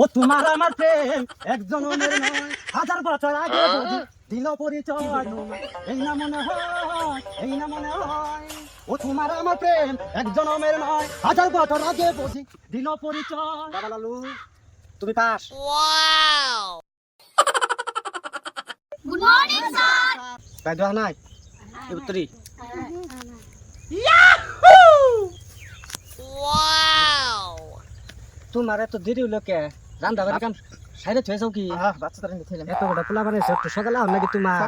ও তোমার আমার প্রেম এক জনমের নয়, হাজার বছর আগে বুঝি দিল পরিচয় তোমার। এই না মনে হয়, এই না মনে হয়। ও তোমার আমার প্রেম এক জনমের নয়, হাজার বছর আগে বুঝি দিল পরিচয়। বাবা লালু, তুমি পাস। Good morning sir. তাই দোয়া নাই উত্তরি। তোমার এত দেরি হলো কে? রান্না বাড়ি কাম সাইডে থয়েছাও কি? বাচ্চাদের নিয়ে খেলাম এত বড় পোলা বানাইছো, একটু সকালে আও নাকি তোমার?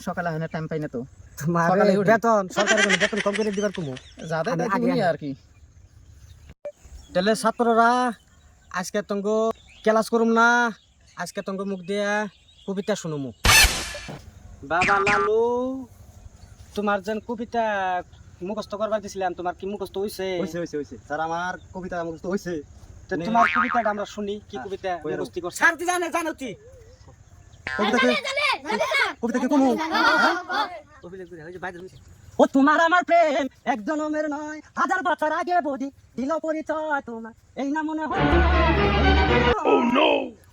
সকালে হয় না, টাইম পাই না তো। তোমার সকালে এই উঠি। বেতন সরকারি কোনো বেতন কম করে দিবার তুমি যাদের আমি দায়িত্ব আগে নিয়ে আনি। আর কি। তাহলে ছাত্ররা আজকে তঙ্গ ক্লাস করুম না, আজকে তঙ্গ মুখ দিয়া কবিতা শুনুমু। বাবা লালু, তোমার যেন কবিতা মুখস্থ করবার দিছিলাম, তোমার কি মুখস্থ হইছে? হইছে স্যার, আমার কবিতা মুখস্থ হইছে। তো তোমার কবিতাটা আমরা শুনি, কি কবিতা মুখস্থ করছ? স্যার তুই জানো তুই কবিতা কি কোন ও তোমার আমার প্রেম এক জনমের নয়, হাজার বছর আগে বুঝি দিল পরিচয় তোমার। এই না মনে হয়,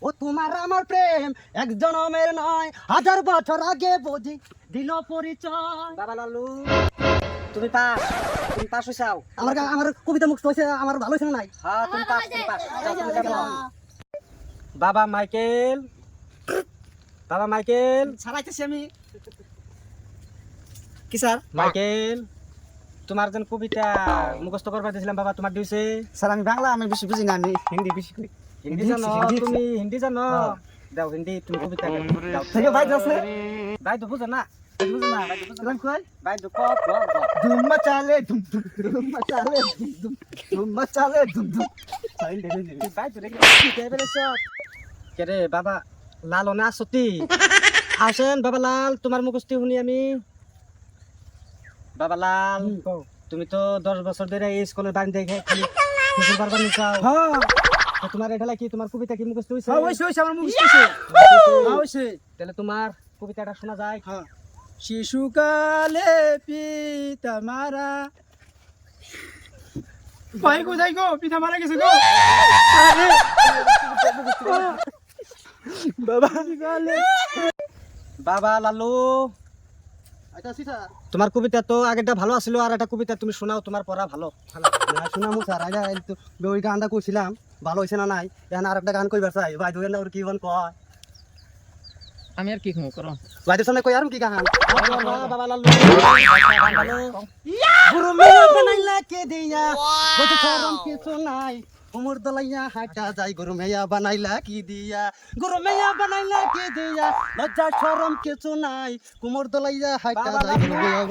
ও তোমার আমার প্রেম এক জনমের নয়, হাজার বছর আগে বুঝি দিল পরিচয়। বাবা লালু, তুমি পাস হইছাও। আমার কবিতা মুখ হইছে, আমার ভালো হইছে না নাই? হ্যাঁ তুমি পাস। যাও, তুমি যাও। বাবা মাইকেল, বাবা মাইকেল ছাড়াইতেছি আমি। কি স্যার? মাইকেল, তোমার যেন কবিতা মুখস্থ করবার দিয়েছিলাম বাবা, তোমার দিয়েছে? স্যার আমি বাংলা আমি বেশি বুঝি না, আমি হিন্দি বেশি করি। হিন্দি জানো? তুমি হিন্দি জানো? দাও হিন্দি, তুমি কবিতা দাও। থেকে ভাই আছে ভাই তো বুঝো না, বুঝি না। তুমি কই? ভাই তো ধুম মচালে ধুম ধুম, ধুম মচালে ধুম ধুম, ধুম মচালে ধুম ধুম। সাইল দে দে। ভাই তো রেখে কে রে বাবা লাল না আসতি? আসেন বাবা লাল, তোমার মুখস্থ শুনি আমি। বাবা লাল, তুমি তো 10 বছর ধরে এই স্কুলের বাড়ি দেখে খালি খুশি পারবার নিছাও। হ্যাঁ তো তোমার এটা কি, তোমার কবিতা কি মুখস্থ হইছে? হইছে আমার মুখস্থ হইছে। হইছে। তাহলে তোমার কবিতাটা শোনা যায়? হ্যাঁ। শিশুকালে পিতা মারা। ভাই কোথায় গো? পিতা মারা গেছে গো। বাবা কালে। বাবা লালু, আচ্ছা স্যার। তোমার কবিতা তো আগেরটা ভালো আছিল, আর একটা কবিতা তুমি শোনাও, তোমার পড়া ভালো। শোনামু স্যার, আগে ওই গানটা কইছিলাম ভালো হইছে না নাই, এখন আর একটা গান কইবার চাই। ভাই দুই না কি বল কয়। আমি আর কি করো ভাইদের সামনে কই আর কি গান? বাবা লালু, গুরু মেয়া বানাইলা কে দিয়া, বলতে শরম কিছু নাই, উমর দলাইয়া হাঁটা যায়, গরু মেয়া বানাইলা কি দিয়া। গুরু মেয়া বানাইলা কে দিয়া, লজ্জা শরম কিছু নাই, কুমর দলাইয়া হাঁটা বাবা যায়, গরু লালু। মেয়া।